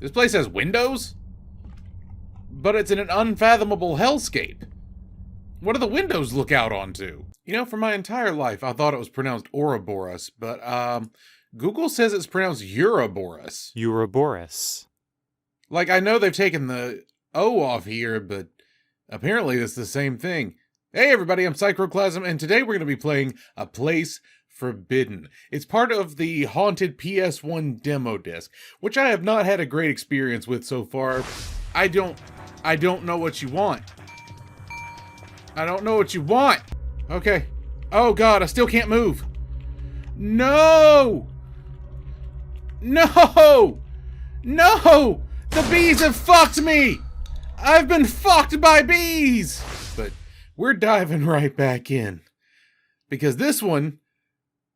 This place has windows? But it's in an unfathomable hellscape. What do the windows look out onto? You know, for my entire life, I thought it was pronounced Ouroboros, but, Google says it's pronounced Ouroboros. Ouroboros. Like, I know they've taken the O off here, but apparently it's the same thing. Hey everybody, I'm Psychroclasm, and today we're going to be playing A Place Forbidden. It's part of the Haunted PS1 demo disc, which I have not had a great experience with so far. I don't know what you want. I don't know what you want. Okay. Oh god, I still can't move. No! No! No! The bees have fucked me! I've been fucked by bees! But we're diving right back in. Because this one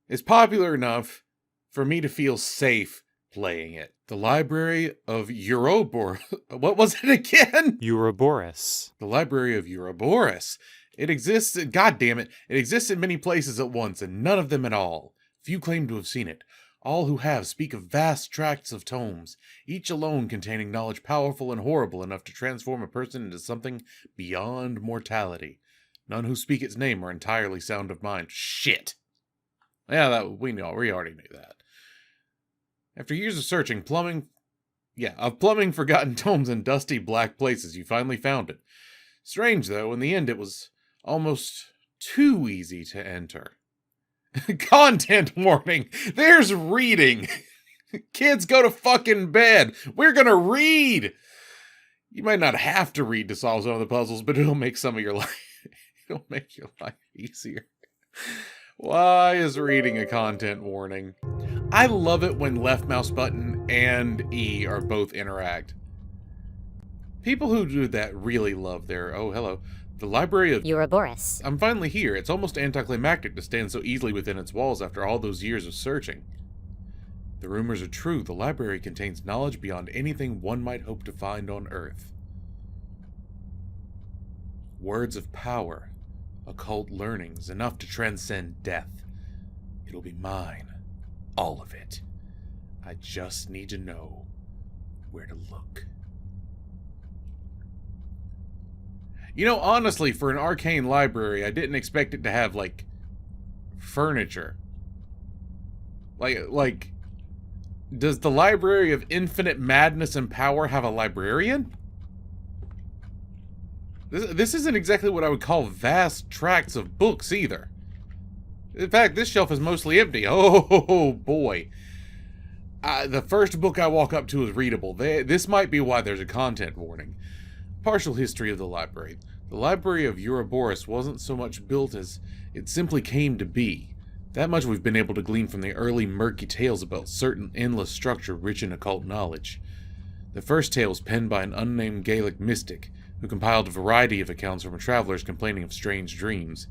is popular enough for me to feel safe playing it. The Library of Ouroboros. What was it again? Ouroboros. The Library of Ouroboros. It exists, god damn it, it exists in many places at once, and none of them at all. Few claim to have seen it. All who have speak of vast tracts of tomes, each alone containing knowledge powerful and horrible enough to transform a person into something beyond mortality. None who speak its name are entirely sound of mind. Shit! Yeah, we already knew that. After years of searching, plumbing forgotten tomes in dusty black places, you finally found it. Strange, though, in the end it was almost too easy to enter. Content warning! There's reading! Kids, go to fucking bed! We're gonna read! You might not have to read to solve some of the puzzles, but it'll make some of your life... it'll make your life easier. Why is reading a content warning? I love it when left mouse button and E are both interact. People who do that really love their... Oh, hello. The Library of... Ouroboros. I'm finally here. It's almost anticlimactic to stand so easily within its walls after all those years of searching. The rumors are true. The library contains knowledge beyond anything one might hope to find on Earth. Words of power. Occult learnings, enough to transcend death. It'll be mine. All of it. I just need to know where to look. You know, honestly, for an arcane library, I didn't expect it to have, like, furniture. Like, does the Library of Infinite Madness and Power have a librarian? This isn't exactly what I would call vast tracts of books, either. In fact, this shelf is mostly empty. Oh, boy. The first book I walk up to is readable. This might be why there's a content warning. Partial history of the library. The Library of Ouroboros wasn't so much built as it simply came to be. That much we've been able to glean from the early murky tales about certain endless structure rich in occult knowledge. The first tale was penned by an unnamed Gaelic mystic, who compiled a variety of accounts from travelers complaining of strange dreams.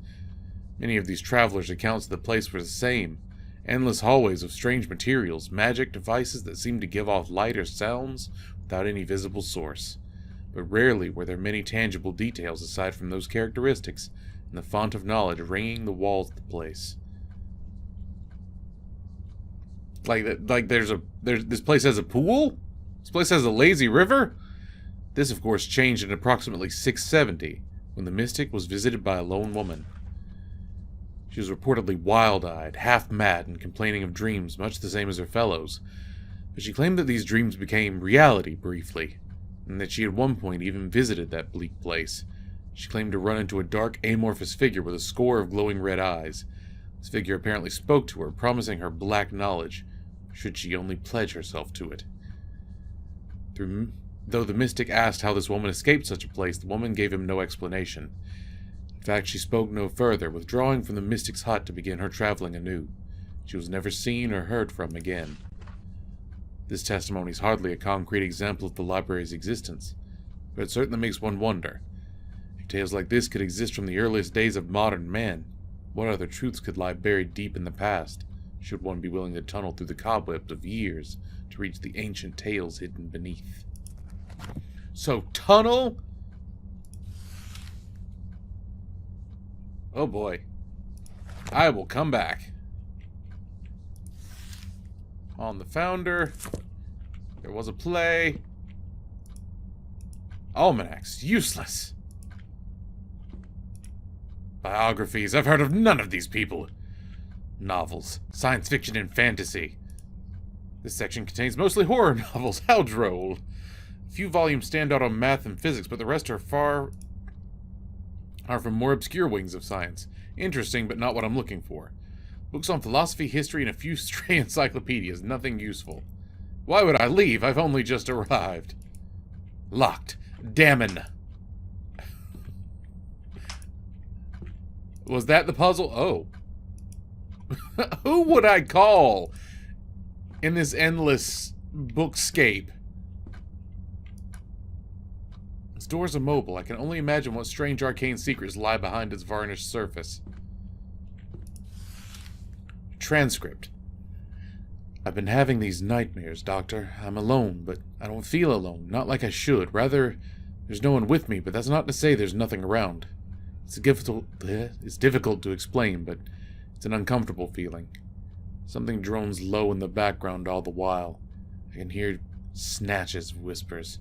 Many of these travelers' accounts of the place were the same. Endless hallways of strange materials, magic devices that seemed to give off light or sounds without any visible source. But rarely were there many tangible details aside from those characteristics and the font of knowledge ringing the walls of the place. This place has a pool? This place has a lazy river? This, of course, changed in approximately 670, when the mystic was visited by a lone woman. She was reportedly wild-eyed, half-mad, and complaining of dreams much the same as her fellows, but she claimed that these dreams became reality briefly, and that she at one point even visited that bleak place. She claimed to run into a dark, amorphous figure with a score of glowing red eyes. This figure apparently spoke to her, promising her black knowledge, should she only pledge herself to it. Though the mystic asked how this woman escaped such a place, the woman gave him no explanation. In fact, she spoke no further, withdrawing from the mystic's hut to begin her traveling anew. She was never seen or heard from again. This testimony is hardly a concrete example of the library's existence, but it certainly makes one wonder. If tales like this could exist from the earliest days of modern man, what other truths could lie buried deep in the past, should one be willing to tunnel through the cobwebs of years to reach the ancient tales hidden beneath? So, tunnel? Oh boy. I will come back. On the founder. There was a play. Almanacs. Useless. Biographies. I've heard of none of these people. Novels. Science fiction and fantasy. This section contains mostly horror novels. How droll. A few volumes stand out on math and physics, but the rest are from more obscure wings of science. Interesting, but not what I'm looking for. Books on philosophy, history, and a few stray encyclopedias. Nothing useful. Why would I leave? I've only just arrived. Locked. Damn. Was that the puzzle? Oh. Who would I call in this endless bookscape? Its doors are mobile. I can only imagine what strange arcane secrets lie behind its varnished surface. Transcript. I've been having these nightmares, Doctor. I'm alone, but I don't feel alone. Not like I should. Rather, there's no one with me, but that's not to say there's nothing around. It's difficult to explain, but it's an uncomfortable feeling. Something drones low in the background all the while. I can hear snatches of whispers.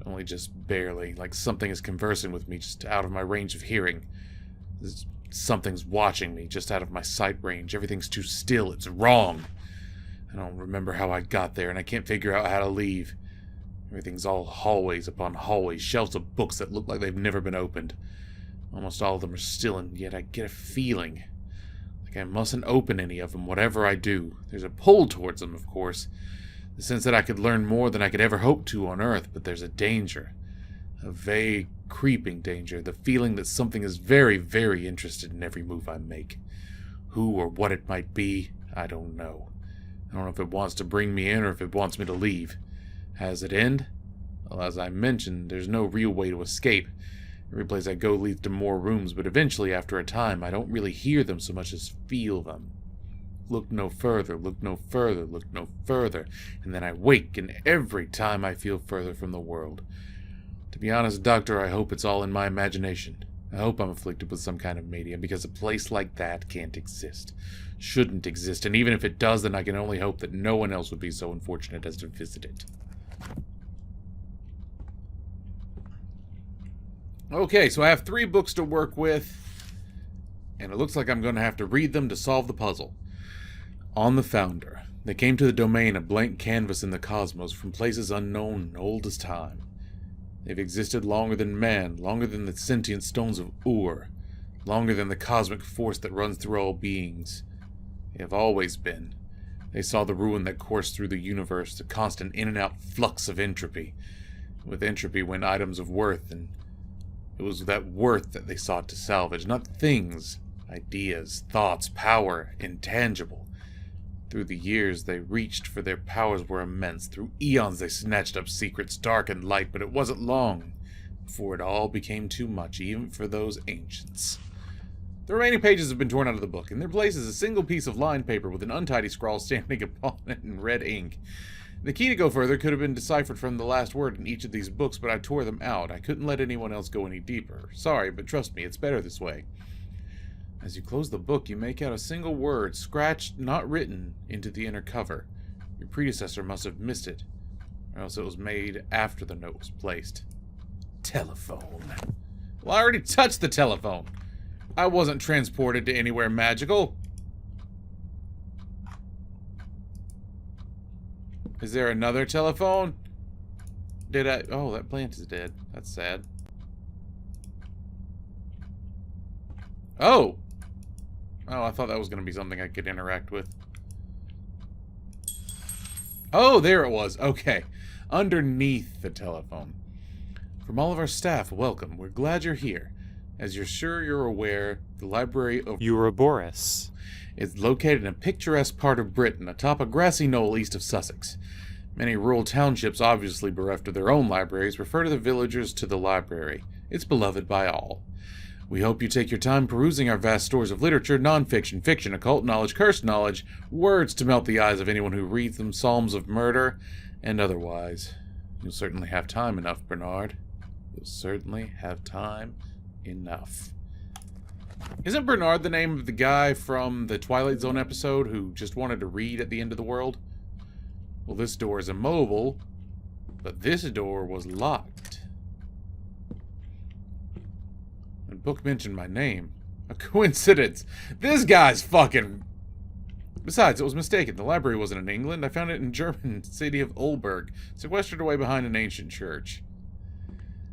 Only just barely, like something is conversing with me just out of my range of hearing. Something's watching me just out of my sight range. Everything's too still. It's wrong. I don't remember how I got there, and I can't figure out how to leave. Everything's all hallways upon hallways, shelves of books that look like they've never been opened. Almost all of them are still, and yet I get a feeling like I mustn't open any of them, whatever I do. There's a pull towards them, of course. The sense that I could learn more than I could ever hope to on Earth, but there's a danger. A vague, creeping danger. The feeling that something is very, very interested in every move I make. Who or what it might be, I don't know. I don't know if it wants to bring me in or if it wants me to leave. Has it end? Well, as I mentioned, there's no real way to escape. Every place I go leads to more rooms, but eventually, after a time, I don't really hear them so much as feel them. Look no further, look no further, look no further, and then I wake, and every time I feel further from the world. To be honest, Doctor, I hope it's all in my imagination. I hope I'm afflicted with some kind of mania, because a place like that can't exist. Shouldn't exist, and even if it does, then I can only hope that no one else would be so unfortunate as to visit it. Okay, so I have 3 books to work with, and it looks like I'm going to have to read them to solve the puzzle. On the Founder. They came to the domain, a blank canvas in the cosmos, from places unknown and old as time. They've existed longer than man, longer than the sentient stones of Ur, longer than the cosmic force that runs through all beings. They have always been. They saw the ruin that coursed through the universe, the constant in-and-out flux of entropy. With entropy went items of worth, and it was that worth that they sought to salvage, not things, ideas, thoughts, power, intangible. Through the years they reached, for their powers were immense. Through eons they snatched up secrets, dark and light, but it wasn't long before it all became too much, even for those ancients. The remaining pages have been torn out of the book. In their place is a single piece of lined paper with an untidy scrawl standing upon it in red ink. The key to go further could have been deciphered from the last word in each of these books, but I tore them out. I couldn't let anyone else go any deeper. Sorry, but trust me, it's better this way. As you close the book, you make out a single word, scratched, not written, into the inner cover. Your predecessor must have missed it, or else it was made after the note was placed. Telephone. Well, I already touched the telephone. I wasn't transported to anywhere magical. Is there another telephone? Did I... Oh, that plant is dead. That's sad. Oh! Oh, I thought that was going to be something I could interact with. Oh, there it was. Okay. Underneath the telephone. From all of our staff, welcome. We're glad you're here. As you're aware, the Library of Ouroboros is located in a picturesque part of Britain, atop a grassy knoll east of Sussex. Many rural townships, obviously bereft of their own libraries, refer to the villagers to the library. It's beloved by all. We hope you take your time perusing our vast stores of literature, non-fiction, fiction, occult knowledge, cursed knowledge, words to melt the eyes of anyone who reads them, psalms of murder, and otherwise. You'll certainly have time enough, Bernard. You'll certainly have time enough. Isn't Bernard the name of the guy from the Twilight Zone episode who just wanted to read at the end of the world? Well, this door is immobile, but this door was locked. The book mentioned my name. A coincidence. This guy's fucking... Besides, it was mistaken. The library wasn't in England. I found it in German city of Olberg, sequestered away behind an ancient church.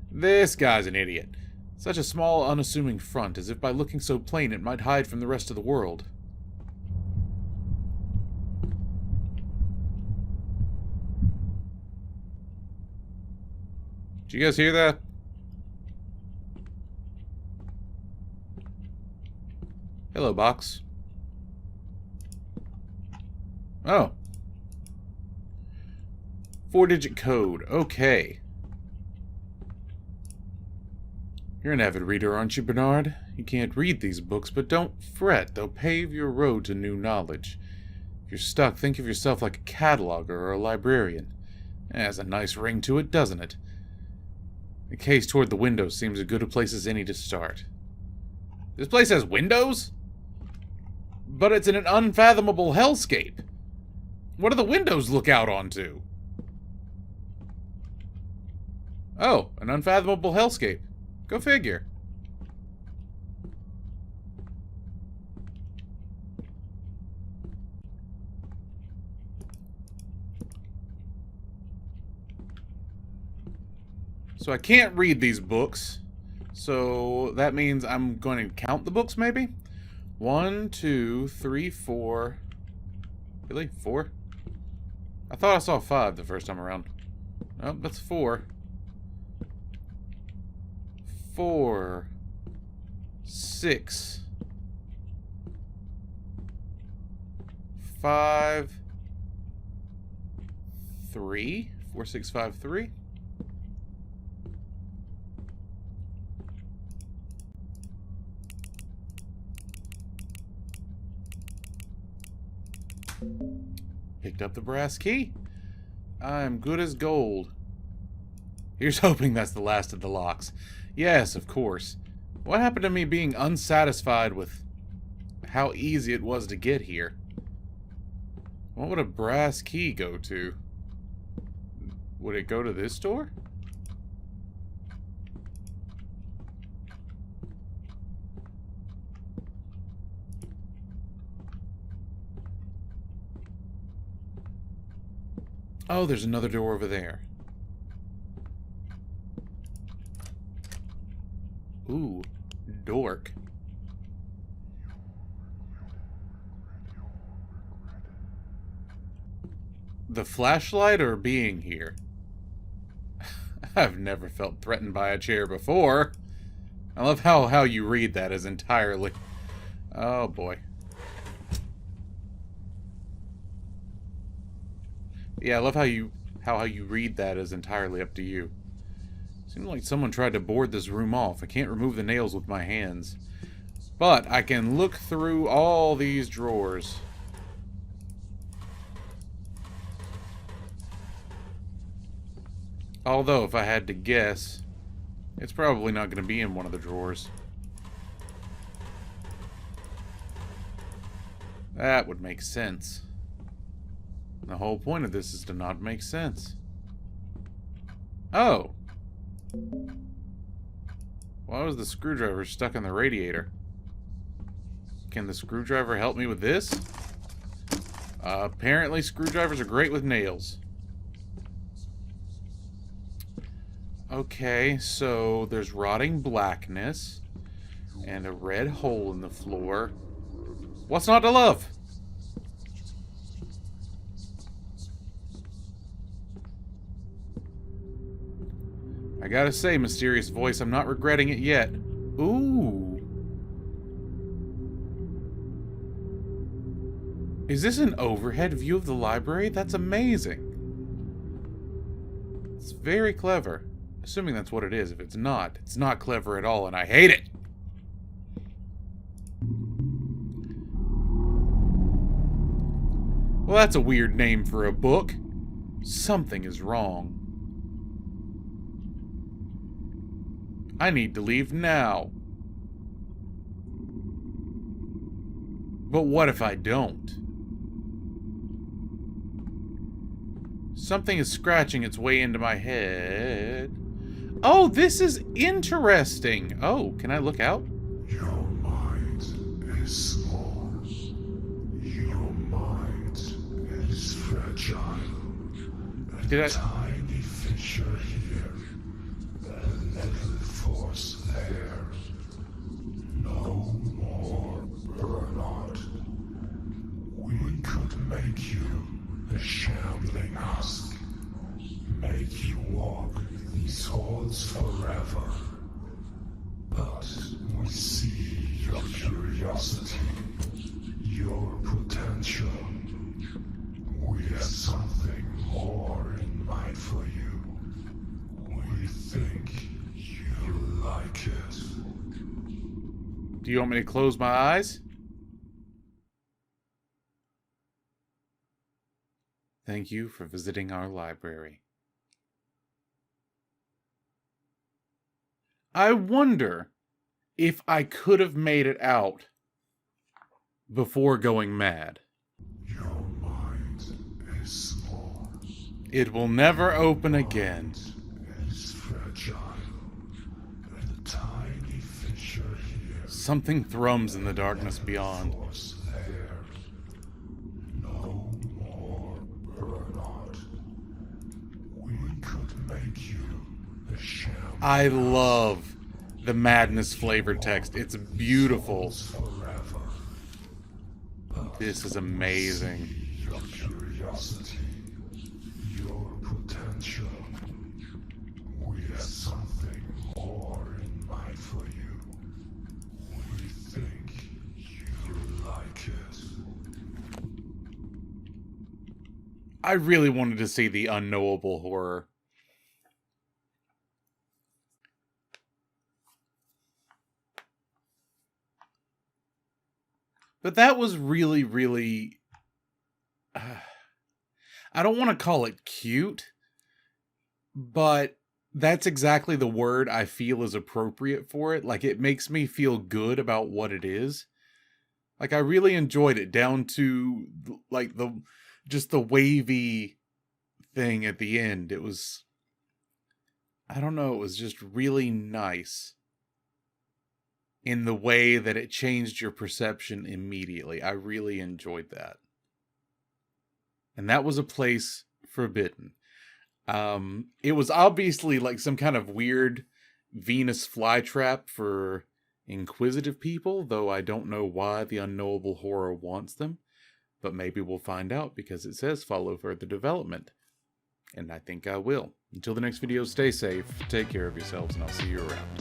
This guy's an idiot. Such a small, unassuming front, as if by looking so plain it might hide from the rest of the world. Did you guys hear that? Hello, box. Oh. 4-digit code. Okay. You're an avid reader, aren't you, Bernard? You can't read these books, but don't fret. They'll pave your road to new knowledge. If you're stuck, think of yourself like a cataloger or a librarian. It has a nice ring to it, doesn't it? The case toward the window seems as good a place as any to start. This place has windows? But it's in an unfathomable hellscape. What do the windows look out onto? Oh, an unfathomable hellscape. Go figure. So I can't read these books. So that means I'm going to count the books, maybe? 1, 2, 3, 4. Really? 4? I thought I saw 5 the first time around. Oh, that's 4. 4. 6. 5. 3. 4, 6, 5, 3. Picked up the brass key. I'm good as gold. Here's hoping that's the last of the locks. Yes, of course. What happened to me being unsatisfied with how easy it was to get here? What would a brass key go to? Would it go to this door? Oh, there's another door over there. Ooh, dork. The flashlight or being here? I've never felt threatened by a chair before. I love how you read that as entirely... Oh, boy. Yeah, I love how you read that as entirely up to you. Seems like someone tried to board this room off. I can't remove the nails with my hands. But I can look through all these drawers. Although, if I had to guess, it's probably not going to be in one of the drawers. That would make sense. The whole point of this is to not make sense. Oh. Why was the screwdriver stuck in the radiator? Can the screwdriver help me with this? Apparently screwdrivers are great with nails. Okay, so there's rotting blackness and a red hole in the floor. What's not to love? I gotta say, mysterious voice, I'm not regretting it yet. Ooh. Is this an overhead view of the library? That's amazing. It's very clever. Assuming that's what it is. If it's not clever at all, and I hate it. Well, that's a weird name for a book. Something is wrong. I need to leave now. But what if I don't? Something is scratching its way into my head. Oh, this is interesting. Oh, can I look out? Your mind is small. Your mind is fragile. Did I? Tiny fissure here, a little force there. No more burnout. We could make you a shambling husk, make you walk these halls forever. But we see your curiosity, your potential. We have something more in mind for you. We think you like it. Do you want me to close my eyes? Thank you for visiting our library. I wonder if I could have made it out before going mad. Your mind is small. It will never open again. It's fragile. A tiny fissure here. Something thrums in the darkness beyond. Force there. No more burnout. We could make you a shambling I love the madness flavored text. It's beautiful. forever. This is amazing. Your curiosity, your potential. We have something more in mind for you. We think you like it. I really wanted to see the unknowable horror. But that was really, really... I don't want to call it cute, but that's exactly the word I feel is appropriate for it. Like, it makes me feel good about what it is. Like, I really enjoyed it, down to, like, just the wavy thing at the end. It was... I don't know, it was just really nice in the way that it changed your perception immediately. I really enjoyed that. And that was A Place Forbidden. It was obviously like some kind of weird Venus flytrap for inquisitive people, though I don't know why the unknowable horror wants them. But maybe we'll find out, because it says follow further development. And I think I will. Until the next video, stay safe, take care of yourselves, and I'll see you around.